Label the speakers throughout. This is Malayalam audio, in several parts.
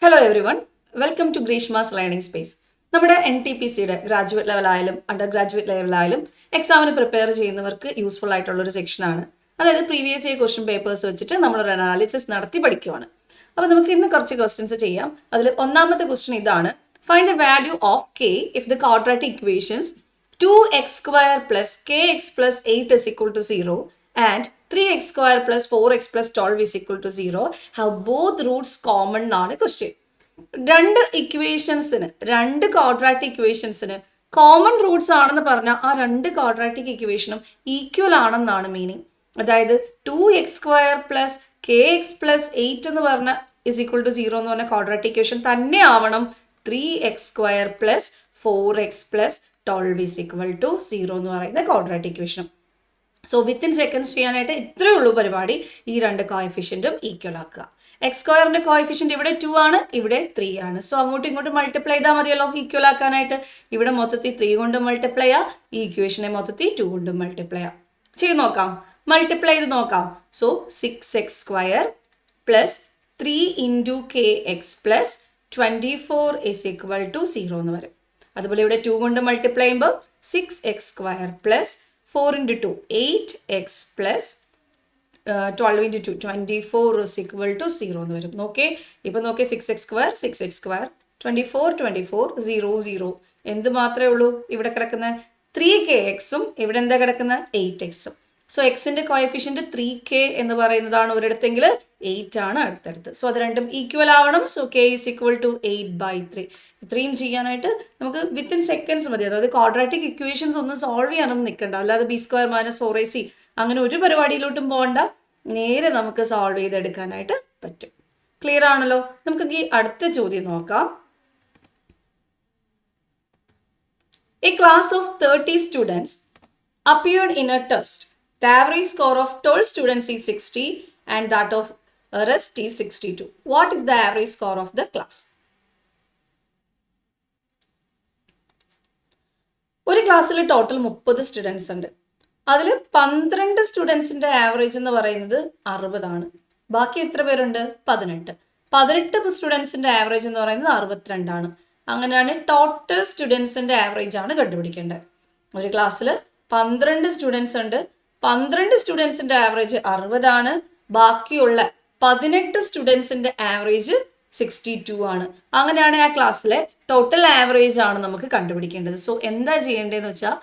Speaker 1: Hello everyone, welcome to Greeshma's learning space. നമ്മുടെ NTPCയുടെ ഗ്രാജുവേറ്റ് ലെവലായാലും അണ്ടർ ഗ്രാജുവേറ്റ് ലെവലായാലും എക്സാമിന് പ്രിപ്പയർ ചെയ്യുന്നവർക്ക് യൂസ്ഫുൾ ആയിട്ടുള്ള ഒരു സെക്ഷനാണ്. അതായത് പ്രീവിയസ് ഇയർ ക്വസ്റ്റ്യൻ പേപ്പേഴ്സ് വെച്ചിട്ട് നമ്മളൊരു അനാലിസിസ് നടത്തി പഠിക്കുവാണ്. അപ്പോൾ നമുക്ക് ഇന്ന് കുറച്ച് ക്വസ്റ്റ്യൻസ് ചെയ്യാം. അതിൽ ഒന്നാമത്തെ ക്വസ്റ്റ്യൻ ഇതാണ്: find the value of k if the quadratic equations 2x² plus kx plus 8 is equal to 0 and 3x square plus 4x plus 12 is equal to 0 have both roots common എന്നാണ് ക്വസ്റ്റ്യൻ. രണ്ട് ക്വാഡ്രാറ്റിക് ഇക്വേഷൻസിന് കോമൺ റൂട്ട്സ് ആണെന്ന് പറഞ്ഞാൽ ആ രണ്ട് ക്വാഡ്രാറ്റിക് ഇക്വേഷനും ഈക്വൽ ആണെന്നാണ് മീനിങ്. അതായത് 2x² പ്ലസ് kx പ്ലസ് 8 എന്ന് പറഞ്ഞ ഇസ് ഈക്വൽ ടു 0 എന്ന് പറഞ്ഞ ക്വാഡ്രാറ്റിക് ഇക്വേഷൻ തന്നെ ആവണം 3x² plus 4x plus 12 is equal to 0 എന്ന് പറയുന്ന quadratic equation. So within seconds ചെയ്യാനായിട്ട് ഇത്രയേ ഉള്ളൂ പരിപാടി. ഈ രണ്ട് കോഎഫിഷ്യൻറ്റും ഈക്വൽ ആക്കുക. x² കോഎഫിഷ്യൻറ്റ് ഇവിടെ 2 ആണ്, ഇവിടെ 3 ആണ്. സോ അങ്ങോട്ടും ഇങ്ങോട്ടും മൾട്ടിപ്ലൈ ചെയ്താൽ മതിയല്ലോ ഈക്വൽ ആക്കാനായിട്ട്. ഇവിടെ മൊത്തത്തിൽ 3 കൊണ്ട് മൾട്ടിപ്ലൈ ചെയ്യുക, ഈ ഇക്വേഷനെ മൊത്തത്തിൽ 2 കൊണ്ട് മൾട്ടിപ്ലൈ ചെയ്യുക. ചെയ്ത് നോക്കാം, മൾട്ടിപ്ലൈ ചെയ്ത് നോക്കാം. So 6x² plus 3 into kx plus 24 is equal to 0 എന്ന് വരും. അതുപോലെ ഇവിടെ 2 കൊണ്ട് മൾട്ടിപ്ലൈ ചെയ്യുമ്പോൾ 6x² plus 4 into 2 8x plus 12 into 2 24 is equal to 0 എന്ന് വരും. നോക്കേ, ഇപ്പം നോക്കേ 6x² 24 0 0 എന്ത് മാത്രമേ ഉള്ളൂ ഇവിടെ കിടക്കുന്ന 3kxും ഇവിടെ എന്താ കിടക്കുന്ന 8xും. സോ എക്സിൻ്റെ കോഎഫിഷ്യൻറ്റ് 3k എന്ന് പറയുന്നതാണ് ഒരിടത്തെങ്കിൽ 8 ആണ് അടുത്തടുത്ത്. സോ അത് രണ്ടും ഈക്വൽ ആവണം. So k is equal to 8/3. ഇത്രയും ചെയ്യാനായിട്ട് നമുക്ക് വിത്തിൻ സെക്കൻഡ്സ് മതി. അതായത് ക്വാഡ്രാറ്റിക് ഇക്വേഷൻസ് ഒന്നും സോൾവ് ചെയ്യാനൊന്നും നിൽക്കണ്ട. അല്ലാതെ b² - 4ac അങ്ങനെ ഒരു പരിപാടിയിലോട്ടും പോകണ്ട. നേരെ നമുക്ക് സോൾവ് ചെയ്തെടുക്കാനായിട്ട് പറ്റും. ക്ലിയർ ആണല്ലോ? നമുക്ക് ഈ അടുത്ത ചോദ്യം നോക്കാം. A class of 30 students appeared in a test. The average score of 12 students is 60 and that of rest is 62. What is the average score of the class? ഒരു ക്ലാസ്സിൽ ടോട്ടൽ 30 സ്റ്റുഡൻസ് ഉണ്ട്. അതിൽ 12 സ്റ്റുഡൻസിൻ്റെ ആവറേജ് എന്ന് പറയുന്നത് 60 ആണ്. ബാക്കി എത്ര പേരുണ്ട്? 18 സ്റ്റുഡൻസിൻ്റെ ആവറേജ് എന്ന് പറയുന്നത് 62 ആണ്. അങ്ങനെയാണ് ടോട്ടൽ സ്റ്റുഡൻസിൻ്റെ ആവറേജ് ആണ് കണ്ടുപിടിക്കേണ്ടത്. ഒരു ക്ലാസ്സിൽ 12 സ്റ്റുഡൻസ് ഉണ്ട്. 12 സ്റ്റുഡൻസിൻ്റെ ആവറേജ് 60 ആണ്. ബാക്കിയുള്ള 18 സ്റ്റുഡൻസിൻ്റെ ആവറേജ് 62 ആണ്. അങ്ങനെയാണ് ആ ക്ലാസ്സിലെ ടോട്ടൽ ആവറേജ് ആണ് നമുക്ക് കണ്ടുപിടിക്കേണ്ടത്. സോ എന്താ ചെയ്യേണ്ടതെന്ന് വെച്ചാൽ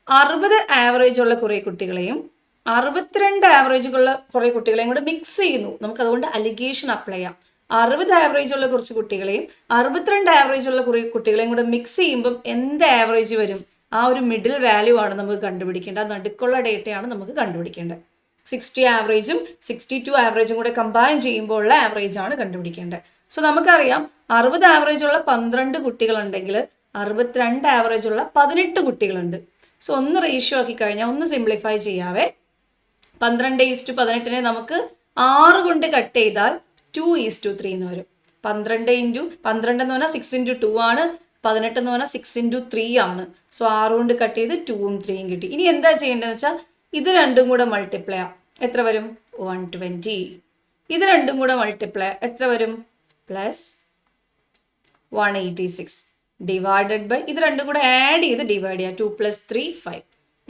Speaker 1: 60 ആവറേജ് ഉള്ള കുറേ കുട്ടികളെയും 62 ആവറേജുള്ള കുറേ കുട്ടികളെയും കൂടെ മിക്സ് ചെയ്യുന്നു. നമുക്കതുകൊണ്ട് അലിഗേഷൻ അപ്ലൈ ചെയ്യാം. 60 ആവറേജ് ഉള്ള കുറച്ച് കുട്ടികളെയും 62 ആവറേജ് ഉള്ള കുറേ കുട്ടികളെയും കൂടെ മിക്സ് ചെയ്യുമ്പം എന്ത് ആവറേജ് വരും? ആ ഒരു മിഡിൽ വാല്യൂ ആണ് നമുക്ക് കണ്ടുപിടിക്കേണ്ടത്. ആ നടുക്കുള്ള ഡേറ്റയാണ് നമുക്ക് കണ്ടുപിടിക്കേണ്ടത്. 60 ആവറേജും 62 ആവറേജും കൂടെ കമ്പൈൻ ചെയ്യുമ്പോൾ ഉള്ള ആവറേജ് ആണ് കണ്ടുപിടിക്കേണ്ടത്. സോ നമുക്കറിയാം 60 ആവറേജ് ഉള്ള 12 കുട്ടികളുണ്ടെങ്കിൽ 62 ആവറേജ് ഉള്ള 18 കുട്ടികളുണ്ട്. സോ ഒന്ന് റേഷ്യോ ആക്കി കഴിഞ്ഞാൽ ഒന്ന് സിംപ്ലിഫൈ ചെയ്യാവേ. 12:18 നമുക്ക് 6 കൊണ്ട് കട്ട് ചെയ്താൽ 2:3 എന്ന് വരും. 12 എന്ന് പറഞ്ഞാൽ 6 into 2 ആണ്. 18 എന്ന് പറഞ്ഞാൽ 6 into 3 ആണ്. സോ 6 കൊണ്ട് കട്ട് ചെയ്ത് 2ഉം 3ഉം കിട്ടി. ഇനി എന്താ ചെയ്യേണ്ടതെന്ന് വെച്ചാൽ ഇത് രണ്ടും കൂടെ മൾട്ടിപ്ലൈ ചെയ്യാം. എത്ര വരും? 120. ഇത് രണ്ടും കൂടെ മൾട്ടിപ്ലൈ എത്ര വരും? പ്ലസ് 186 ഡിവൈഡഡ് ബൈ ഇത് രണ്ടും കൂടെ ആഡ് ചെയ്ത് ഡിവൈഡ് ചെയ്യുക. 2 + 3 5.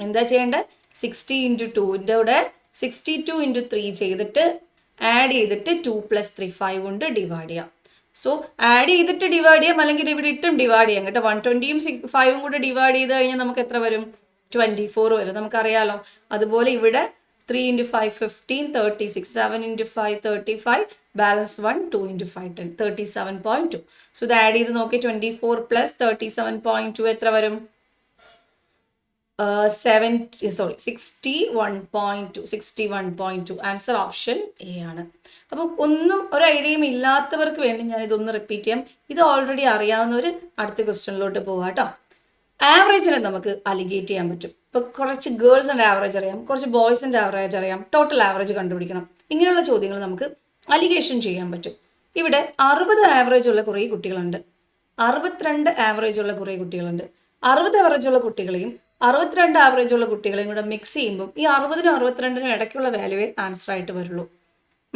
Speaker 1: എന്താ ചെയ്യേണ്ടത്? 60 into 2ൻ്റെ കൂടെ 62 into 3 ചെയ്തിട്ട് ആഡ് ചെയ്തിട്ട് 2 + 3 5 കൊണ്ട് ഡിവൈഡ് ചെയ്യാം. സോ ആഡ് ചെയ്തിട്ട് ഡിവൈഡ് ചെയ്യാം, അല്ലെങ്കിൽ ഇവിടെ ഇട്ടും ഡിവൈഡ് ചെയ്യാം കേട്ടോ. 120യും 5ഉം കൂടെ ഡിവൈഡ് ചെയ്ത് കഴിഞ്ഞാൽ നമുക്ക് എത്ര വരും? 24 വരും. നമുക്കറിയാലോ. അതുപോലെ ഇവിടെ 3 into 5 15 36 7 into 5 35 balance 1 2 into 5 10 37.2. So ഇത് ആഡ് ചെയ്ത് നോക്കി 24 + 37.2 എത്ര വരും? 61.2. ആൻസർ ഓപ്ഷൻ എ ആണ്. അപ്പോൾ ഒന്നും ഒരു ഐഡിയയും ഇല്ലാത്തവർക്ക് വേണ്ടി ഞാൻ ഇതൊന്ന് റിപ്പീറ്റ് ചെയ്യാം. ഇത് ഓൾറെഡി അറിയാവുന്നവർ അടുത്ത ക്വസ്റ്റ്യനിലോട്ട് പോകാം കേട്ടോ. ആവറേജിനെ നമുക്ക് അലിഗേറ്റ് ചെയ്യാൻ പറ്റും. ഇപ്പോൾ കുറച്ച് ഗേൾസിൻ്റെ ആവറേജ് അറിയാം, കുറച്ച് ബോയ്സിൻ്റെ ആവറേജ് അറിയാം, ടോട്ടൽ ആവറേജ് കണ്ടുപിടിക്കണം. ഇങ്ങനെയുള്ള ചോദ്യങ്ങൾ നമുക്ക് അലിഗേഷൻ ചെയ്യാൻ പറ്റും. ഇവിടെ 60 ആവറേജ് ഉള്ള കുറേ കുട്ടികളുണ്ട്, 62 ആവറേജ് ഉള്ള കുറേ കുട്ടികളുണ്ട്. 60 ആവറേജ് ഉള്ള കുട്ടികളെയും 62 ആവറേജ് ഉള്ള കുട്ടികളെയും കൂടെ മിക്സ് ചെയ്യുമ്പോൾ ഈ 60നും 62നും ഇടയ്ക്കുള്ള വാല്യൂവേ ആൻസർ ആയിട്ട് വരുള്ളൂ.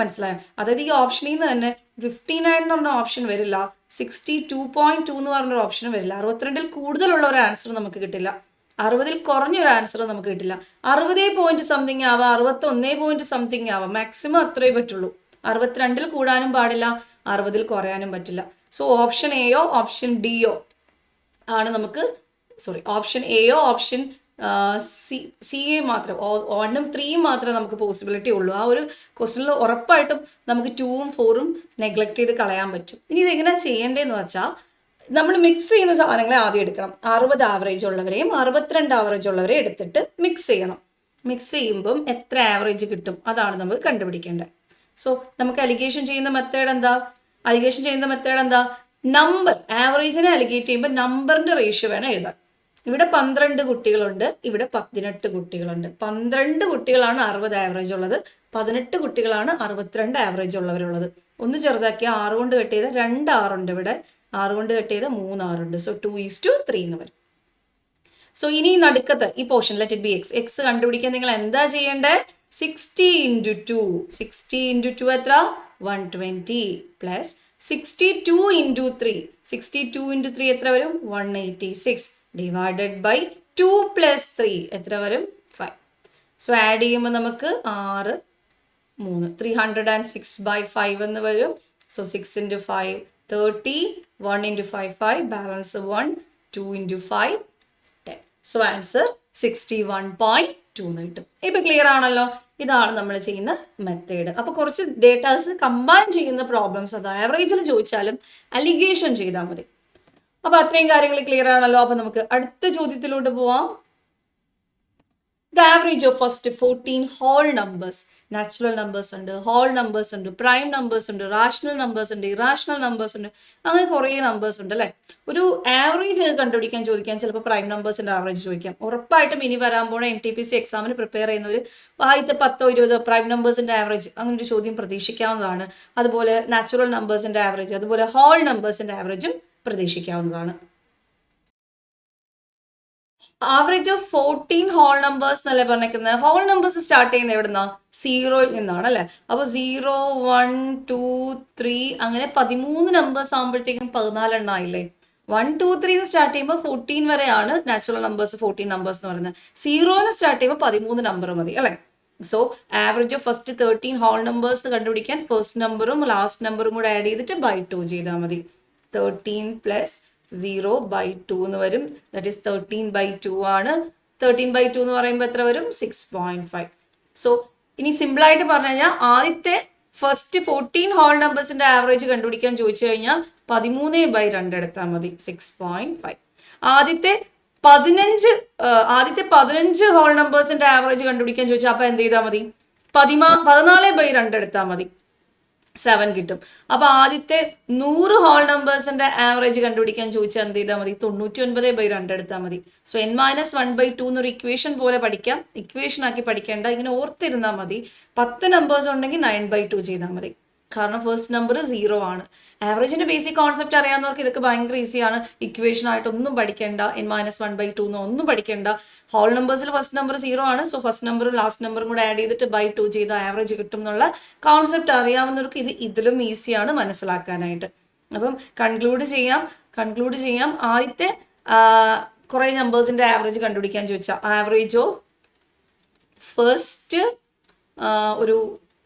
Speaker 1: മനസ്സിലായോ? അതായത് ഈ ഓപ്ഷനിൽ നിന്ന് തന്നെ 59 എന്ന് പറഞ്ഞ ഓപ്ഷൻ വരില്ല, 62.2 എന്ന് പറഞ്ഞൊരു ഓപ്ഷൻ വരില്ല. 62-ൽ കൂടുതലുള്ള ഒരു ആൻസർ നമുക്ക് കിട്ടില്ല, 60-ൽ കുറഞ്ഞൊരു ആൻസർ നമുക്ക് കിട്ടില്ല. 60 പോയിന്റ് സംതിങ് ആവാം, 61 പോയിന്റ് സംതിങ് ആവാം, മാക്സിമം അത്രേ പറ്റുള്ളൂ. 62-ൽ കൂടാനും പാടില്ല, 60-ൽ കുറയാനും പറ്റില്ല. സോ ഓപ്ഷൻ എയോ ഓപ്ഷൻ ഡിയോ ആണ് നമുക്ക്, ഓപ്ഷൻ എയോ ഓപ്ഷൻ സി എ മാത്രം, 1ഉം 3ഉം മാത്രമേ നമുക്ക് പോസിബിലിറ്റി ഉള്ളൂ. ആ ഒരു ക്വസ്റ്റനിൽ ഉറപ്പായിട്ടും നമുക്ക് 2ഉം 4ഉം നെഗ്ലക്ട് ചെയ്ത് കളയാൻ പറ്റും. ഇനി ഇതെങ്ങനെയാണ് ചെയ്യേണ്ടതെന്ന് വെച്ചാൽ, നമ്മൾ മിക്സ് ചെയ്യുന്ന സാധനങ്ങളെ ആദ്യം എടുക്കണം. 60 ആവറേജ് ഉള്ളവരെയും 62 ആവറേജ് ഉള്ളവരെയും എടുത്തിട്ട് മിക്സ് ചെയ്യണം. മിക്സ് ചെയ്യുമ്പം എത്ര ആവറേജ് കിട്ടും അതാണ് നമുക്ക് കണ്ടുപിടിക്കേണ്ടത്. സോ നമുക്ക് അലിഗേഷൻ ചെയ്യുന്ന മെത്തേഡ് എന്താ? നമ്പർ, ആവറേജിനെ അലിഗേറ്റ് ചെയ്യുമ്പോൾ നമ്പറിന്റെ റേഷ്യോ വേണം എഴുതാൻ. ഇവിടെ 12 കുട്ടികളുണ്ട്, ഇവിടെ 18 കുട്ടികളുണ്ട്. 12 കുട്ടികളാണ് 60 ആവറേജ് ഉള്ളത്, 18 കുട്ടികളാണ് 62 ആവറേജ് ഉള്ളവരുള്ളത്. ഒന്ന് ചെറുതാക്കിയ 6 കൊണ്ട് കട്ട് ചെയ്ത 2 6 ഉണ്ട്, ഇവിടെ 6 കൊണ്ട് കട്ട് ചെയ്ത 3 6 ഉണ്ട്. സോ 2:3 എന്ന് വരും. സോ ഇനി നടുക്കത്ത് ഈ portion let it be X. X കണ്ടുപിടിക്കാൻ നിങ്ങൾ എന്താ ചെയ്യേണ്ടത്? 60 × 2. 60 × 2 എത്ര? 120 പ്ലസ് 62 × 3. 62 × 3 എത്ര വരും? 186 ഡിവൈഡഡ് ബൈ 2 + 3 എത്ര വരും? 5. സോ ആഡ് ചെയ്യുമ്പോൾ നമുക്ക് 6 3 306/5 എന്ന് വരും. So 6 × 5 30, 1 × 5 5, balance 1, 2 × 5 10. സോ ആൻസർ 61.2 എന്ന് കിട്ടും. ഇപ്പം ക്ലിയർ ആണല്ലോ? ഇതാണ് നമ്മൾ ചെയ്യുന്ന മെത്തേഡ്. അപ്പോൾ കുറച്ച് ഡേറ്റാസ് കമ്പൈൻ ചെയ്യുന്ന പ്രോബ്ലംസ്, അത് ആവറേജിൽ ചോദിച്ചാലും അലിഗേഷൻ ചെയ്താൽ മതി. അപ്പോൾ അത്രയും കാര്യങ്ങൾ ക്ലിയർ ആണല്ലോ? അപ്പോൾ നമുക്ക് അടുത്ത ചോദ്യത്തിലോട്ട് പോവാം. The average of first 14 whole numbers, natural numbers ഉണ്ട്, whole numbers ഉണ്ട്, prime numbers ഉണ്ട്, rational numbers ഉണ്ട്, irrational numbers ഉണ്ട്, അങ്ങനെ കുറേ നമ്പേഴ്സ് ഉണ്ട് അല്ലേ? ഒരു ആവറേജ് കണ്ടുപിടിക്കാൻ ചോദിക്കാൻ ചിലപ്പോൾ പ്രൈം നമ്പേഴ്സിൻ്റെ ആവറേജ് ചോദിക്കാം. ഉറപ്പായിട്ടും ഇനി വരാൻ പോണ NTPC എക്സാമിന് പ്രിപ്പയർ ചെയ്യുന്നവർ ആദ്യത്തെ 10 20 പ്രൈം നമ്പേഴ്സിൻ്റെ ആവറേജ് അങ്ങനെ ഒരു ചോദ്യം പ്രതീക്ഷിക്കാവുന്നതാണ്. അതുപോലെ നാച്ചുറൽ നമ്പേഴ്സിൻ്റെ ആവറേജ്, അതുപോലെ ഹോൾ നമ്പേഴ്സിൻ്റെ ആവറേജും പ്രതീക്ഷിക്കാവുന്നതാണ്. ആവറേജ് ഓഫ് 14 ഹോൾ നമ്പേഴ്സ് എന്നല്ലേ പറഞ്ഞേക്കുന്നത്. ഹോൾ നമ്പേഴ്സ് സ്റ്റാർട്ട് ചെയ്യുന്നത് എവിടുന്നാ? 0-ൽ നിന്നാണ് അല്ലേ? അപ്പോൾ 0 1 2 3 അങ്ങനെ 13 നമ്പേഴ്സ് ആകുമ്പോഴത്തേക്കും 14 എണ്ണം ആയില്ലേ? 1 2 3 സ്റ്റാർട്ട് ചെയ്യുമ്പോൾ 14 വരെയാണ് നാച്ചുറൽ നമ്പേഴ്സ് 14 നമ്പേഴ്സ് എന്ന് പറയുന്നത്. 0-ന് സ്റ്റാർട്ട് ചെയ്യുമ്പോൾ 13 നമ്പർ മതി അല്ലേ? So average of first 13 whole numbers കണ്ടുപിടിക്കാൻ ഫസ്റ്റ് നമ്പറും ലാസ്റ്റ് നമ്പറും കൂടെ ആഡ് ചെയ്തിട്ട് ബൈ 2 ചെയ്താൽ മതി. 13 + 0/2 എന്ന് വരും. ദാറ്റ് ഈസ് 13/2 ആണ്. 13/2 എന്ന് പറയുമ്പോൾ എത്ര വരും? 6.5. സോ ഇനി സിമ്പിളായിട്ട് പറഞ്ഞു കഴിഞ്ഞാൽ ആദ്യത്തെ ഫസ്റ്റ് 14 ഹോൾ നമ്പേഴ്സിന്റെ ആവറേജ് കണ്ടുപിടിക്കാൻ ചോദിച്ചു കഴിഞ്ഞാൽ 13/2 എടുത്താൽ മതി, 6.5. ആദ്യത്തെ 15 ഹോൾ നമ്പേഴ്സിന്റെ ആവറേജ് കണ്ടുപിടിക്കാൻ ചോദിച്ചാൽ അപ്പോൾ എന്ത് ചെയ്താൽ മതി? 14/2 എടുത്താൽ മതി, 7 കിട്ടും. അപ്പോൾ ആദ്യത്തെ 100 ഹോൾ നമ്പേഴ്സിന്റെ ആവറേജ് കണ്ടുപിടിക്കാൻ ചോദിച്ചാൽ എന്ത് ചെയ്താൽ മതി? 99/2 എടുത്താൽ മതി. സോ n-1/2 എന്നൊരു ഇക്വേഷൻ പോലെ പഠിക്കാം. ഇക്വേഷൻ ആക്കി പഠിക്കേണ്ട, ഇങ്ങനെ ഓർത്തിരുന്നാൽ മതി. 10 നമ്പേഴ്സ് ഉണ്ടെങ്കിൽ 9/2 ചെയ്താൽ മതി. കാരണം ഫസ്റ്റ് നമ്പർ 0 ആണ്. ആവറേജിന്റെ ബേസിക് കോൺസെപ്റ്റ് അറിയാവുന്നവർക്ക് ഇതൊക്കെ ഭയങ്കര ഈസിയാണ്. ഇക്വേഷൻ ആയിട്ടൊന്നും പഠിക്കേണ്ട, n-1/2 ഒന്നും പഠിക്കേണ്ട. ഹോൾ നമ്പേഴ്സിൽ ഫസ്റ്റ് നമ്പർ 0 ആണ്. സോ ഫസ്റ്റ് നമ്പറും ലാസ്റ്റ് നമ്പറും കൂടെ ആഡ് ചെയ്തിട്ട് ബൈ 2 ചെയ്ത് ആവറേജ് കിട്ടും എന്നുള്ള കോൺസെപ്റ്റ് അറിയാവുന്നവർക്ക് ഇതിലും ഈസിയാണ് മനസ്സിലാക്കാനായിട്ട്. അപ്പം കൺക്ലൂഡ് ചെയ്യാം. ആദ്യത്തെ കുറേ നമ്പേഴ്സിന്റെ ആവറേജ് കണ്ടുപിടിക്കാൻ ചോദിച്ചാൽ ആവറേജ് ഓഫ് ഫസ്റ്റ് ഒരു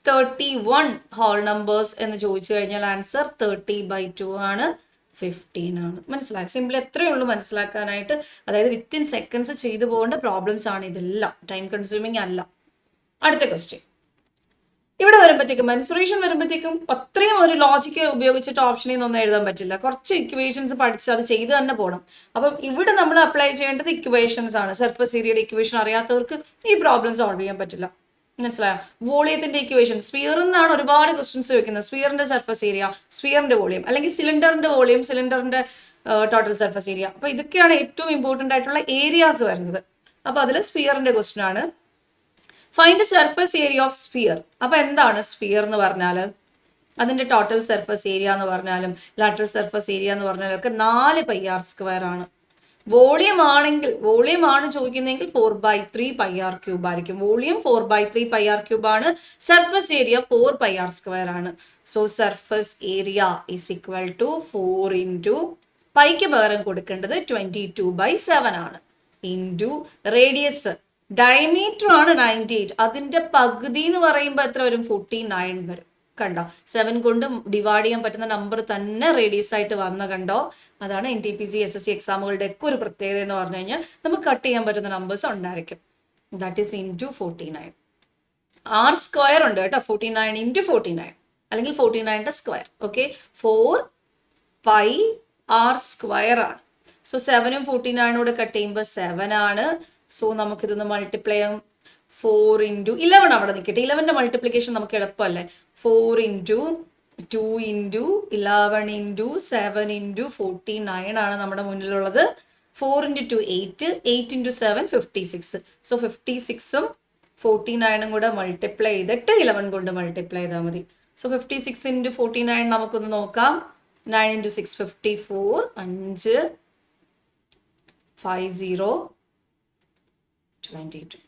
Speaker 1: 31 ഹോൾ നമ്പേഴ്സ് എന്ന് ചോദിച്ചു കഴിഞ്ഞാൽ ആൻസർ 30/2 ആണ്, 15 ആണ്. മനസ്സിലായി? സിമ്പിൾ എത്രയേ ഉള്ളൂ മനസ്സിലാക്കാനായിട്ട്. അതായത് വിത്തിൻ സെക്കൻഡ്സ് ചെയ്തു പോകേണ്ട പ്രോബ്ലംസ് ആണ് ഇതെല്ലാം, ടൈം കൺസ്യൂമിങ് അല്ല. അടുത്ത ക്വസ്റ്റ്യൻ ഇവിടെ വരുമ്പോഴത്തേക്കും, മെൻസുറേഷൻ വരുമ്പോഴത്തേക്കും അത്രയും ഒരു ലോജിക്ക് ഉപയോഗിച്ചിട്ട് ഓപ്ഷനിൽ നിന്നൊന്നും എഴുതാൻ പറ്റില്ല. കുറച്ച് ഇക്വേഷൻസ് പഠിച്ച് അത് ചെയ്ത് തന്നെ പോകണം. അപ്പം ഇവിടെ നമ്മൾ അപ്ലൈ ചെയ്യേണ്ടത് ഇക്വേഷൻസ് ആണ്. സർഫസ് ഏരിയയുടെ ഇക്വേഷൻ അറിയാത്തവർക്ക് ഈ പ്രോബ്ലം സോൾവ് ചെയ്യാൻ പറ്റില്ല. മനസ്സിലായോ? വോളിയത്തിന്റെ ഇക്വേഷൻ, സ്ഫിയറിൽ നിന്നാണ് ഒരുപാട് ക്വസ്റ്റ്യൻസ് ചോദിക്കുന്നത്. സ്ഫിയറിന്റെ സർഫസ് ഏരിയ, സ്ഫിയറിന്റെ വോളിയം, അല്ലെങ്കിൽ സിലിണ്ടറിന്റെ വോളിയം, സിലിണ്ടറിന്റെ ടോട്ടൽ സർഫസ് ഏരിയ. അപ്പൊ ഇതൊക്കെയാണ് ഏറ്റവും ഇമ്പോർട്ടൻ്റ് ആയിട്ടുള്ള ഏരിയാസ് വരുന്നത്. അപ്പൊ അതിൽ സ്ഫിയറിന്റെ ക്വസ്റ്റ്യൻ ആണ്. Find surface area of sphere. അപ്പൊ എന്താണ് സ്ഫിയർ എന്ന് പറഞ്ഞാൽ? അതിന്റെ ടോട്ടൽ സർഫസ് ഏരിയ എന്ന് പറഞ്ഞാലും ലാറ്ററൽ സർഫസ് ഏരിയ എന്ന് പറഞ്ഞാലും ഒക്കെ 4πr² ആണ്. വോളിയം ആണെങ്കിൽ, വോളിയം ആണ് ചോദിക്കുന്നതെങ്കിൽ 4/3 പൈ ആർ ക്യൂബ് ആയിരിക്കും. വോളിയം 4/3 പൈ ആർ ക്യൂബ് ആണ്. Surface area 4 pi r square ആണ്. So surface area is equal to 4 into പൈക്ക് പകരം കൊടുക്കേണ്ടത് 22/7 ആണ്, ഇൻറ്റു റേഡിയസ് ഡയമീറ്റർ ആണ് 98. അതിന്റെ പകുതി എന്ന് പറയുമ്പോൾ എത്ര വരും? 49 വരും. കണ്ടോ, 7 കൊണ്ട് ഡിവൈഡ് ചെയ്യാൻ പറ്റുന്ന നമ്പർ തന്നെ റേഡിയസ് ആയിട്ട് വന്ന കണ്ടോ. അതാണ് NTPC SSC എക്സാമുകളുടെ ഒക്കെ ഒരു പ്രത്യേകത എന്ന് പറഞ്ഞു കഴിഞ്ഞാൽ നമുക്ക് കട്ട് ചെയ്യാൻ പറ്റുന്ന നമ്പേഴ്സ് ഉണ്ടായിരിക്കും. That is into 49. R square ഉണ്ട് കേട്ടോ, 49 ഇൻറ്റു 49 അല്ലെങ്കിൽ 49ന്റെ square. Okay, 4 pi r square ആണ്. സോ 7ഉം 49 കൂടെ കട്ട് ചെയ്യുമ്പോൾ 7 ആണ്. സോ നമുക്കിതൊന്ന് മൾട്ടിപ്ലൈ ചെയ്യാം. 4 ഇൻറ്റു 11 അവിടെ നിൽക്കട്ടെ, 11ന്റെ മൾട്ടിപ്ലിക്കേഷൻ നമുക്ക് എളുപ്പമല്ലേ. 4 ഇൻറ്റു 2 ഇൻറ്റു 11 ഇൻറ്റു 7 ഇൻറ്റു 49 ആണ് നമ്മുടെ മുന്നിലുള്ളത്. 4 ഇൻറ്റു 2 8, 8 ഇൻറ്റു 7 56. സോ 56ഉം 49ഉം കൂടെ മൾട്ടിപ്ലൈ ചെയ്തിട്ട് 11 കൊണ്ട് മൾട്ടിപ്ലൈ ചെയ്താൽ മതി. സോ 56 ഇൻറ്റു 49 നമുക്കൊന്ന് നോക്കാം. 9 ഇൻറ്റു 6 54, 5 50 22.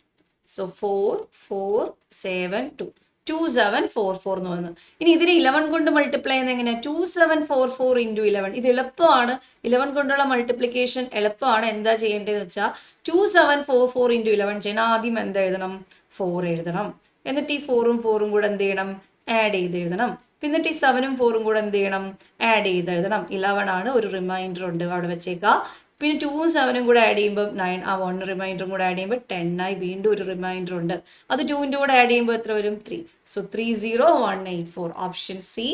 Speaker 1: സോ 4 4 7 2 2744 എന്ന് വന്നു. ഇനി ഇതിന് 11 കൊണ്ട് മൾട്ടിപ്ലൈ ചെയ്യുന്നത് എങ്ങനെയാണ്? 2744 ഇൻറ്റു 11. ഇത് എളുപ്പമാണ്, 11 കൊണ്ടുള്ള മൾട്ടിപ്ലിക്കേഷൻ എളുപ്പമാണ്. എന്താ ചെയ്യേണ്ടതെന്ന് വെച്ചാൽ 2744 ഇൻറ്റു 11 ചെയ്യണം. ആദ്യം എന്താ എഴുതണം? 4 എഴുതണം. എന്നിട്ട് ഈ 4ഉം 4ഉം കൂടെ എന്ത് ചെയ്യണം? ആഡ് ചെയ്ത് എഴുതണം. എന്നിട്ട് ഈ 7ഉം 4ഉം കൂടെ എന്ത് ചെയ്യണം? ആഡ് ചെയ്ത് എഴുതണം. 11 ആണ്, ഒരു റിമൈൻഡർ ഉണ്ട്, അവിടെ വെച്ചേക്കാം. പിന്നെ 2ഉം 7ഉം കൂടെ ആഡ് ചെയ്യുമ്പോൾ 9, ആ 1 റിമൈൻഡറും കൂടെ ആഡ് ചെയ്യുമ്പോൾ 10 ആയി. വീണ്ടും ഒരു റിമൈൻഡർ ഉണ്ട്, അത് 2ന്റെ കൂടെ ആഡ് ചെയ്യുമ്പോൾ എത്ര വരും? 3. സോ 30184. Option C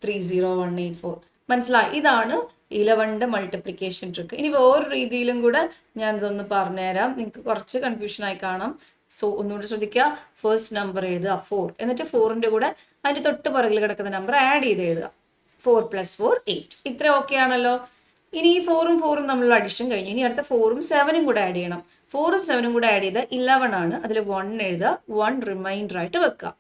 Speaker 1: 30184. മനസ്സിലായി? ഇതാണ് 11ന്റെ മൾട്ടിപ്ലിക്കേഷൻ ട്രിക്ക്. ഇനി വേറൊരു രീതിയിലും കൂടെ ഞാൻ ഇതൊന്ന് പറഞ്ഞുതരാം, നിങ്ങൾക്ക് കുറച്ച് കൺഫ്യൂഷൻ ആയി കാണാം. സോ ഒന്നുകൂടി ശ്രദ്ധിക്കുക. ഫസ്റ്റ് നമ്പർ എഴുതുക 4, എന്നിട്ട് 4ന്റെ കൂടെ അതിൻ്റെ തൊട്ട് പുറകിൽ കിടക്കുന്ന നമ്പർ ആഡ് ചെയ്ത് എഴുതുക. 4 + 4 8. ഇത്ര ഓക്കെ ആണല്ലോ. ഇനി ഈ 4ഉം 4ഉം തമ്മിലുള്ള അഡിഷൻ കഴിഞ്ഞു. ഇനി അടുത്ത 4ഉം 7ഉം കൂടെ ആഡ് ചെയ്യണം. 4ഉം 7ഉം കൂടെ ആഡ് ചെയ്ത് 11 ആണ്, അതിൽ 1 എഴുതുക, 1 റിമൈൻഡർ ആയിട്ട് വെക്കുക.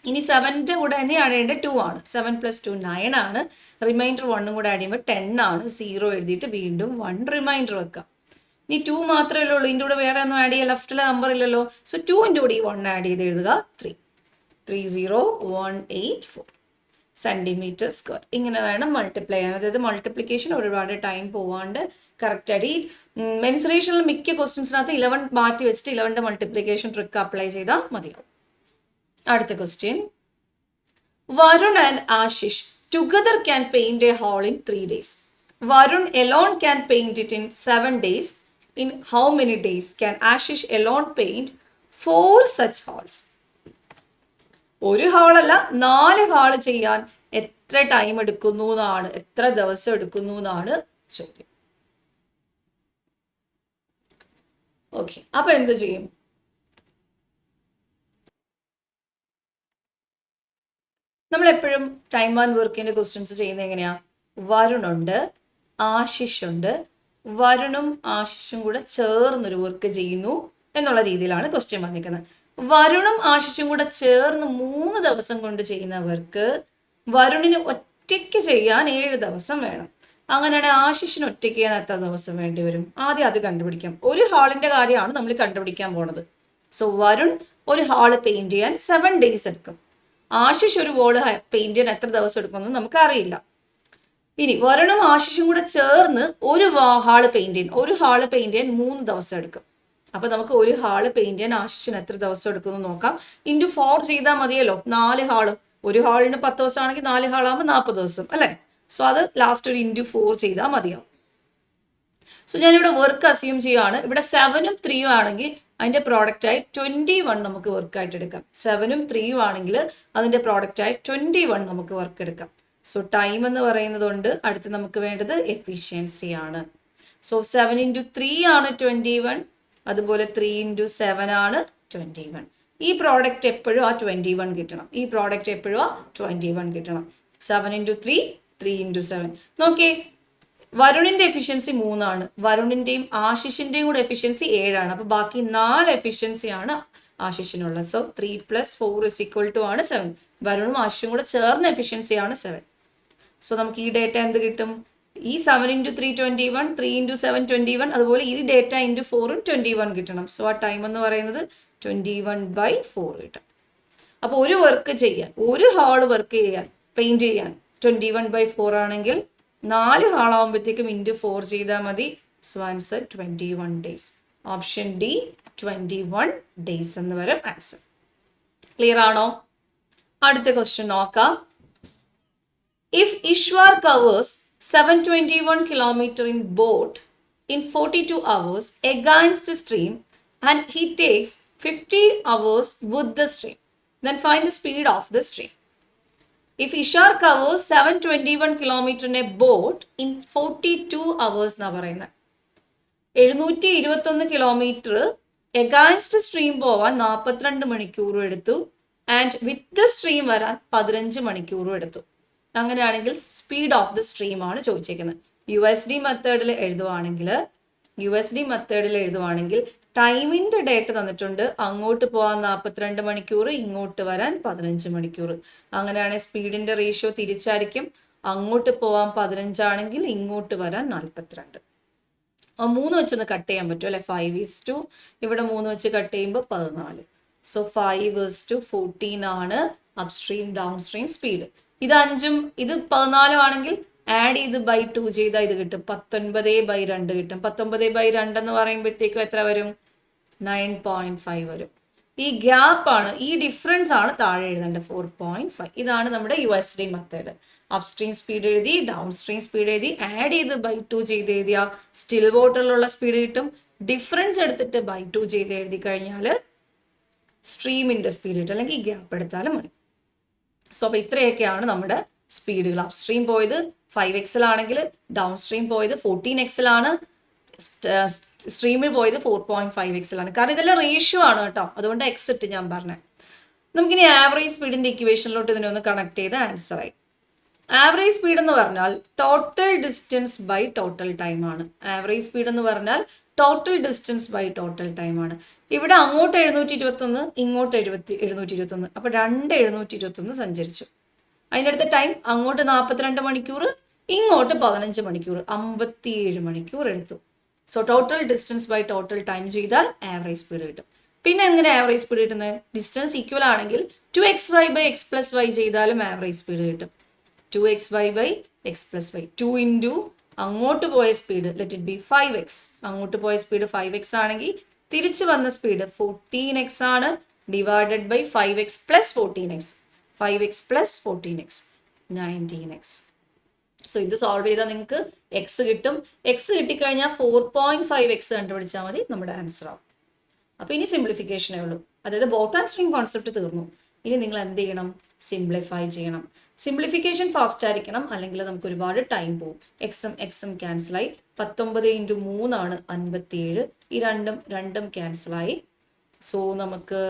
Speaker 1: ഇനി 7ന്റെ കൂടെ തന്നെ ആഡ് ചെയ്യേണ്ടത് 2 ആണ്. 7 + 2 9 ആണ്. റിമൈൻഡർ 1ഉം കൂടെ ആഡ് ചെയ്യുമ്പോൾ 10 ആണ്. 0 എഴുതിയിട്ട് വീണ്ടും 1 റിമൈൻഡർ വെക്കുക. ഇനി 2 മാത്രമേ ഉള്ളൂ, ഇതിൻ്റെ കൂടെ വേറെ ഒന്നും ആഡ് ചെയ്യുക, ലെഫ്റ്റിലെ നമ്പർ ഇല്ലല്ലോ. സോ 2ന്റെ കൂടെ ഈ 1 ആഡ് ചെയ്ത് എഴുതുക. 3 30184 സെന്റിമീറ്റർ സ്ക്വയർ. ഇങ്ങനെ വേണം മൾട്ടിപ്ലൈ ചെയ്യാൻ. അതായത് മൾട്ടിപ്ലിക്കേഷൻ ഒരുപാട് ടൈം പോവാണ്ട് കറക്റ്റായിട്ട്. ഈ മെൻസുറേഷനിൽ മിക്ക ക്വസ്റ്റ്യൻസിനകത്ത് 11 മാറ്റി വെച്ചിട്ട് 11ന്റെ മൾട്ടിപ്ലിക്കേഷൻ ട്രിക്ക് അപ്ലൈ ചെയ്താൽ മതിയാവും. അടുത്ത question, Varun and Ashish together can paint A hall in 3 days. Varun alone can paint it in 7 days. In how many days can Ashish alone paint 4 such halls? ഒരു ഹാളല്ല, 4 ഹാള് ചെയ്യാൻ എത്ര ടൈം എടുക്കുന്നു എന്നാണ്, എത്ര ദിവസം എടുക്കുന്നു എന്നാണ് ചോദ്യം. ഓക്കെ, അപ്പൊ എന്ത് ചെയ്യും? നമ്മൾ എപ്പോഴും ടൈം ആൻഡ് വർക്കിന്റെ ക്വസ്റ്റ്യൻസ് ചെയ്യുന്നത് എങ്ങനെയാ? വരുണുണ്ട്, ആശിഷ് ഉണ്ട്, വരുണും ആശിഷും കൂടെ ചേർന്നൊരു വർക്ക് ചെയ്യുന്നു എന്നുള്ള രീതിയിലാണ് ക്വസ്റ്റ്യൻ വന്നിരിക്കുന്നത്. വരുണും ആശിഷും കൂടെ ചേർന്ന് 3 ദിവസം കൊണ്ട് ചെയ്യുന്ന വർക്ക് വരുണിന് ഒറ്റയ്ക്ക് ചെയ്യാൻ 7 ദിവസം വേണം. അങ്ങനെയാണെങ്കിൽ ആശിഷിന് ഒറ്റയ്ക്ക് ചെയ്യാൻ എത്ര ദിവസം വേണ്ടി വരും? ആദ്യം അത് കണ്ടുപിടിക്കാം. ഒരു ഹാളിന്റെ കാര്യമാണ് നമ്മൾ കണ്ടുപിടിക്കാൻ പോണത്. സോ വരുൺ ഒരു ഹാള് പെയിന്റ് ചെയ്യാൻ 7 days എടുക്കും. ആശിഷ് ഒരു വോള് പെയിന്റ് ചെയ്യാൻ എത്ര ദിവസം എടുക്കുമെന്ന് നമുക്ക് അറിയില്ല. ഇനി വരുണും ആശിഷും കൂടെ ചേർന്ന് ഒരു ഹാള് പെയിന്റ് ചെയ്യാൻ 3 ദിവസം എടുക്കും. അപ്പൊ നമുക്ക് ഒരു ഹാള് പെയിന്റ് ചെയ്യാൻ ആശിഷിന് എത്ര ദിവസം എടുക്കുന്നു നോക്കാം. ഇൻറ്റു 4 ചെയ്താൽ മതിയല്ലോ. 4 ഹാള്, ഒരു ഹാളിന് 10 ദിവസം ആണെങ്കിൽ 4 ഹാളാകുമ്പോൾ 40 ദിവസം അല്ലേ. സോ അത് ലാസ്റ്റ് ഒരു ഇൻറ്റു 4 ചെയ്താൽ മതിയാവും. സോ ഞാനിവിടെ വർക്ക് അസ്യൂം ചെയ്യുകയാണ്. ഇവിടെ 7ഉം 3ഉം ആണെങ്കിൽ അതിന്റെ പ്രോഡക്റ്റായി 21 നമുക്ക് വർക്കായിട്ട് എടുക്കാം. 7ഉം 3ഉം ആണെങ്കിൽ അതിന്റെ പ്രോഡക്റ്റായി 21 നമുക്ക് വർക്ക് എടുക്കാം. സോ ടൈം എന്ന് പറയുന്നത് കൊണ്ട് അടുത്ത് നമുക്ക് വേണ്ടത് എഫിഷ്യൻസി ആണ്. സോ 7 × 3 ആണ് 21, അതുപോലെ 3 × 7 ആണ് 21. ഈ പ്രോഡക്റ്റ് എപ്പോഴും ആ 21 കിട്ടണം. 7 × 3 3 × 7. നോക്കിയേ, വരുണിന്റെ എഫിഷ്യൻസി 3 ആണ്. വരുണിന്റെയും ആശിഷിന്റെയും കൂടെ എഫിഷ്യൻസി 7 ആണ്. അപ്പൊ ബാക്കി 4 എഫിഷ്യൻസി ആണ് ആശിഷിനുള്ളത്. സോ 3 + 4 ആണ് 7. വരുണും ആശിഷും കൂടെ ചേർന്ന എഫിഷ്യൻസി ആണ് 7. സോ നമുക്ക് ഈ ഡേറ്റ എന്ത് കിട്ടും? ഈ 7 ഇൻറ്റു 3 21, 3 ഇൻറ്റു 7 21, അതുപോലെ ഈ ഡേറ്റ ഇൻറ്റു 4 21 കിട്ടണം. സോ ആ ടൈം എന്ന് പറയുന്നത് 21/4 കിട്ടും. അപ്പോൾ ഒരു വർക്ക് ചെയ്യാൻ, ഒരു ഹാള് വർക്ക് ചെയ്യാൻ, പെയിൻറ് ചെയ്യാൻ 21/4 ആണെങ്കിൽ 4 ഹാളാകുമ്പോഴത്തേക്കും ഇൻറ്റു 4 ചെയ്താൽ മതി. So answer 21 days. Option D 21 days എന്ന് വരും ആൻസർ. ക്ലിയർ ആണോ? അടുത്ത ക്വസ്റ്റ്യൻ നോക്കാം. If Ishwar covers 721 km in boat in 42 hours against the stream and he takes 50 hours with the stream, then find the speed of the stream. If Ishwar covers 721 km in a boat in 42 hours എന്നാ പറയുന്നത്. 721 കിലോമീറ്റർ എഗാൻസ്റ്റ് സ്ട്രീം പോവാൻ 42 മണിക്കൂറും എടുത്തു ആൻഡ് വിത്ത് ദ സ്ട്രീം വരാൻ 15 മണിക്കൂറും എടുത്തു. അങ്ങനെയാണെങ്കിൽ സ്പീഡ് ഓഫ് ദ സ്ട്രീം ആണ് ചോദിച്ചേക്കുന്നത്. USD മെത്തേഡിൽ എഴുതുവാണെങ്കിൽ ടൈമിൻ്റെ ഡേറ്റ് തന്നിട്ടുണ്ട്. അങ്ങോട്ട് പോകാൻ 42 മണിക്കൂർ, ഇങ്ങോട്ട് വരാൻ 15 മണിക്കൂർ. അങ്ങനെയാണെങ്കിൽ സ്പീഡിൻ്റെ റേഷ്യോ തിരിച്ചായിരിക്കും. അങ്ങോട്ട് പോകാൻ 15 ആണെങ്കിൽ ഇങ്ങോട്ട് വരാൻ 42. 3 വെച്ചൊന്ന് കട്ട് ചെയ്യാൻ പറ്റും അല്ലെ? 5:2 ഇവിടെ 3 വെച്ച് കട്ട് ചെയ്യുമ്പോൾ 14. സോ 5:14 ആണ് അപ്സ്ട്രീം ഡൗൺ സ്ട്രീം സ്പീഡ്. ഇത് 5ഉം ഇത് 14 ആണെങ്കിൽ ആഡ് ചെയ്ത് ബൈ 2 ചെയ്താൽ ഇത് കിട്ടും. 19/2 കിട്ടും. 19/2 എന്ന് പറയുമ്പോഴത്തേക്കും എത്ര വരും? 9.5 വരും. ഈ ഗ്യാപ്പാണ്, ഈ ഡിഫറൻസ് ആണ് താഴെ എഴുതേണ്ടത്. 4.5. ഇതാണ് നമ്മുടെ USD മെത്തേഡ്. അപ്സ്ട്രീം സ്പീഡ് എഴുതി, ഡൗൺ സ്ട്രീം സ്പീഡ് എഴുതി, ആഡ് ചെയ്ത് ബൈ 2 ചെയ്ത് എഴുതിയാൽ സ്റ്റിൽ വാട്ടറിലുള്ള സ്പീഡ് കിട്ടും. ഡിഫറൻസ് എടുത്തിട്ട് ബൈ 2 ചെയ്ത് എഴുതി കഴിഞ്ഞാൽ സ്ട്രീമിൻ്റെ സ്പീഡ് കിട്ടും. അല്ലെങ്കിൽ ഗ്യാപ്പ് എടുത്താലും മതി. സോ അപ്പോൾ ഇത്രയൊക്കെയാണ് നമ്മുടെ സ്പീഡുകൾ. അപ്സ്ട്രീം പോയത് 5x ആണെങ്കിൽ ഡൗൺ സ്ട്രീം പോയത് 14x ആണ്, സ്ട്രീമിൽ പോയത് 4.5x ആണ്. കാരണം ഇതെല്ലാം റേഷ്യോ ആണ് കേട്ടോ, അതുകൊണ്ട് x ഇട്ട് ഞാൻ പറഞ്ഞത്. നമുക്കിനി ആവറേജ് സ്പീഡിൻ്റെ ഇക്വേഷനിലോട്ട് ഇതിനെ ഒന്ന് കണക്ട് ചെയ്ത് ആൻസറായി. ആവറേജ് സ്പീഡ് എന്ന് പറഞ്ഞാൽ total distance by total time ആണ്. ആവറേജ് സ്പീഡ് എന്ന് പറഞ്ഞാൽ total distance by total time ആണ്. ഇവിടെ അങ്ങോട്ട് 721, ഇങ്ങോട്ട് 721. അപ്പോൾ 721 സഞ്ചരിച്ചു. അതിൻ്റെ അടുത്ത ടൈം അങ്ങോട്ട് 42 മണിക്കൂർ, ഇങ്ങോട്ട് 15 മണിക്കൂർ, 57 മണിക്കൂർ എടുത്തു. So total distance by total time ചെയ്താൽ ആവറേജ് സ്പീഡ് കിട്ടും. പിന്നെ എങ്ങനെ ആവറേജ് സ്പീഡ് കിട്ടുന്നത്? ഡിസ്റ്റൻസ് ഈക്വൽ ആണെങ്കിൽ 2xy/x+y ചെയ്താലും ആവറേജ് സ്പീഡ് കിട്ടും. 2xy/x+y. 2 ഇൻറ്റു അങ്ങോട്ട് പോയ speed let it be 5x. അങ്ങോട്ട് പോയ സ്പീഡ് 5x ആണെങ്കിൽ തിരിച്ചു വന്ന സ്പീഡ് 14x ആണ്. Divided by 5x plus 14x. 5x plus 14x 19x. So ഇത് സോൾവ് ചെയ്താൽ നിങ്ങൾക്ക് എക്സ് കിട്ടും. എക്സ് കിട്ടിക്കഴിഞ്ഞാൽ 4.5x കണ്ടുപിടിച്ചാൽ മതി, നമ്മുടെ ആൻസർ ആവും. അപ്പോൾ ഇനി സിംപ്ലിഫിക്കേഷനേ ഉള്ളൂ. അതായത് ബോട്ട് ആൻഡ് സ്ട്രിംഗ് കോൺസെപ്റ്റ് തീർന്നു. ഇനി നിങ്ങൾ എന്ത് ചെയ്യണം? സിംപ്ലിഫൈ ചെയ്യണം. സിംപ്ലിഫിക്കേഷൻ ഫാസ്റ്റ് ആയിരിക്കണം, അല്ലെങ്കിൽ നമുക്ക് ഒരുപാട് ടൈം പോകും. എക്സും ക്യാൻസലായി. 19 ഇൻറ്റു 3 ആണ് 57. ഈ രണ്ടും ക്യാൻസലായി. സോ നമുക്ക്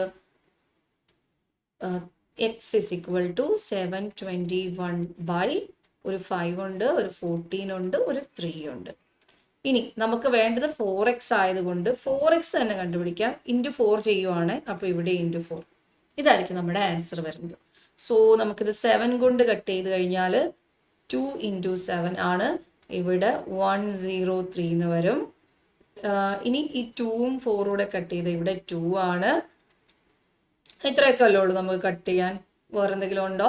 Speaker 1: x is equal to 721 by ഒരു 5 ഉണ്ട്, ഒരു 14 ഉണ്ട്, ഒരു 3 ഉണ്ട്. ഇനി നമുക്ക് വേണ്ടത് 4x ആയതുകൊണ്ട് 4x തന്നെ കണ്ടുപിടിക്കാം. ഇൻറ്റു 4 ചെയ്യുവാണ്. അപ്പോൾ ഇവിടെ ഇൻറ്റു 4. ഇതായിരിക്കും നമ്മുടെ ആൻസർ വരുന്നത്. സോ നമുക്കിത് 7 കൊണ്ട് കട്ട് ചെയ്ത് കഴിഞ്ഞാൽ 2 ഇൻറ്റു 7 ആണ്. ഇവിടെ 103 എന്ന് വരും. ഇനി ഈ 2ഉം 4ഉം കൂടെ കട്ട് ചെയ്ത് ഇവിടെ 2 ആണ്. ഇത്രയൊക്കെ അല്ലേ ഉള്ളൂ നമുക്ക് കട്ട് ചെയ്യാൻ. വേറെ എന്തെങ്കിലും ഉണ്ടോ?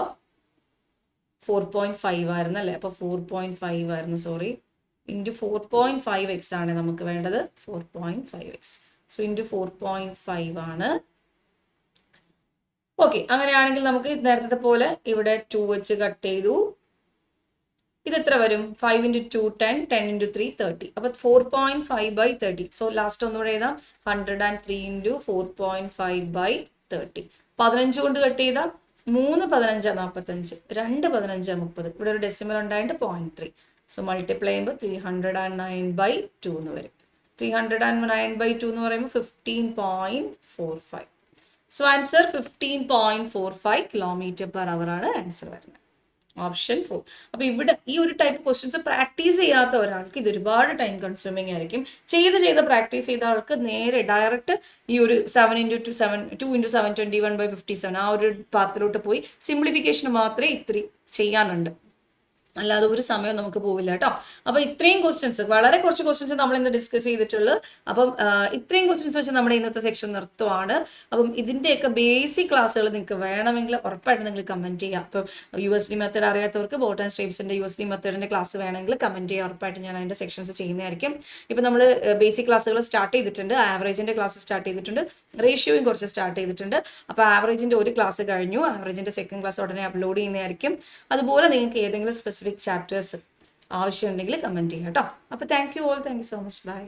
Speaker 1: 4.5 ആയിരുന്നു അല്ലേ? അപ്പോൾ 4.5 ആയിരുന്നു, സോറി. ഇൻറ്റു 4.5x ആണ് നമുക്ക് വേണ്ടത്. 4.5x. സോ ഇൻറ്റു 4.5 ആണ്. ഓക്കെ, അങ്ങനെയാണെങ്കിൽ നമുക്ക് നേരത്തെ പോലെ ഇവിടെ 2 വെച്ച് കട്ട് ചെയ്തു. ഇത് എത്ര വരും? 5 ഇൻറ്റു 2 10, 10 ഇൻറ്റു 3 30. അപ്പോൾ 4.5/30. സോ ലാസ്റ്റ് ഒന്നുകൂടെ എഴുതാം. 103 ഇൻറ്റു 4.5/30. 15 കൊണ്ട് കട്ട് ചെയ്താൽ 3 15 45, 2 15 30. ഇവിടെ ഒരു ഡെസിമൽ ഉണ്ടായിട്ട് 0.3. സോ മൾട്ടിപ്ലൈ ചെയ്യുമ്പോൾ 309/2 എന്ന് വരും. 309/2 എന്ന് പറയുമ്പോൾ 15.45. സോ ആൻസർ 15.45 km/h ആണ് ആൻസർ വരുന്നത്. ഓപ്ഷൻ 4. അപ്പോൾ ഇവിടെ ഈ ഒരു ടൈപ്പ് ക്വസ്റ്റ്യൻസ് പ്രാക്ടീസ് ചെയ്യാത്ത ഒരാൾക്ക് ഇത് ഒരുപാട് ടൈം കൺസ്യൂമിങ് ആയിരിക്കും. ചെയ്ത് പ്രാക്ടീസ് ചെയ്ത ആൾക്ക് നേരെ ഡയറക്റ്റ് ഈ ഒരു 2 ഇൻറ്റു 721/57 ആ ഒരു പാത്തിലോട്ട് പോയി സിംപ്ലിഫിക്കേഷൻ മാത്രമേ ഇത്തിരി ചെയ്യാനുണ്ട്. അല്ലാതെ ഒരു സമയം നമുക്ക് പോവില്ല കേട്ടോ. അപ്പോൾ ഇത്രയും ക്വസ്റ്റ്യൻസ്, വളരെ കുറച്ച് ക്വസ്റ്റ്യൻസ് നമ്മൾ ഇന്ന് ഡിസ്കസ് ചെയ്തിട്ടുള്ളൂ. അപ്പം ഇത്രയും ക്വസ്റ്റ്യൻസ് വെച്ച് നമ്മുടെ ഇന്നത്തെ സെക്ഷൻ നിർത്തുവാണ്. അപ്പം ഇതിൻ്റെയൊക്കെ ബേസിക് ക്ലാസ്സുകൾ നിങ്ങൾക്ക് വേണമെങ്കിൽ ഉറപ്പായിട്ട് നിങ്ങൾ കമൻറ്റ് ചെയ്യുക. അപ്പം USD മെത്തേഡ് അറിയാത്തവർക്ക് ബോട്ട് ആൻഡ് സ്ട്രീംസിൻ്റെ USD മെത്തേഡിൻ്റെ ക്ലാസ് വേണമെങ്കിൽ കമൻറ്റ് ചെയ്യുക. ഉറപ്പായിട്ട് ഞാൻ അതിൻ്റെ സെക്ഷൻസ് ചെയ്യുന്നതായിരിക്കും. ഇപ്പം നമ്മൾ ബേസിക് ക്ലാസ്സുകൾ സ്റ്റാർട്ട് ചെയ്തിട്ടുണ്ട്, ആവറേജിൻ്റെ ക്ലാസ് സ്റ്റാർട്ട് ചെയ്തിട്ടുണ്ട്, റേഷ്യോയും കുറച്ച് സ്റ്റാർട്ട് ചെയ്തിട്ടുണ്ട്. അപ്പോൾ ആവറേജിൻ്റെ ഒരു ക്ലാസ് കഴിഞ്ഞു, ആവറേജിൻ്റെ സെക്കൻഡ് ക്ലാസ് ഉടനെ അപ്ലോഡ് ചെയ്യുന്നതായിരിക്കും. അതുപോലെ നിങ്ങൾക്ക് ഏതെങ്കിലും സ്പെസിഫിക് ചാപ്റ്റേഴ്സ് ആവശ്യമുണ്ടെങ്കിൽ കമൻറ്റ് ചെയ്യാം കേട്ടോ. അപ്പോൾ thank you all, thank you so much, by.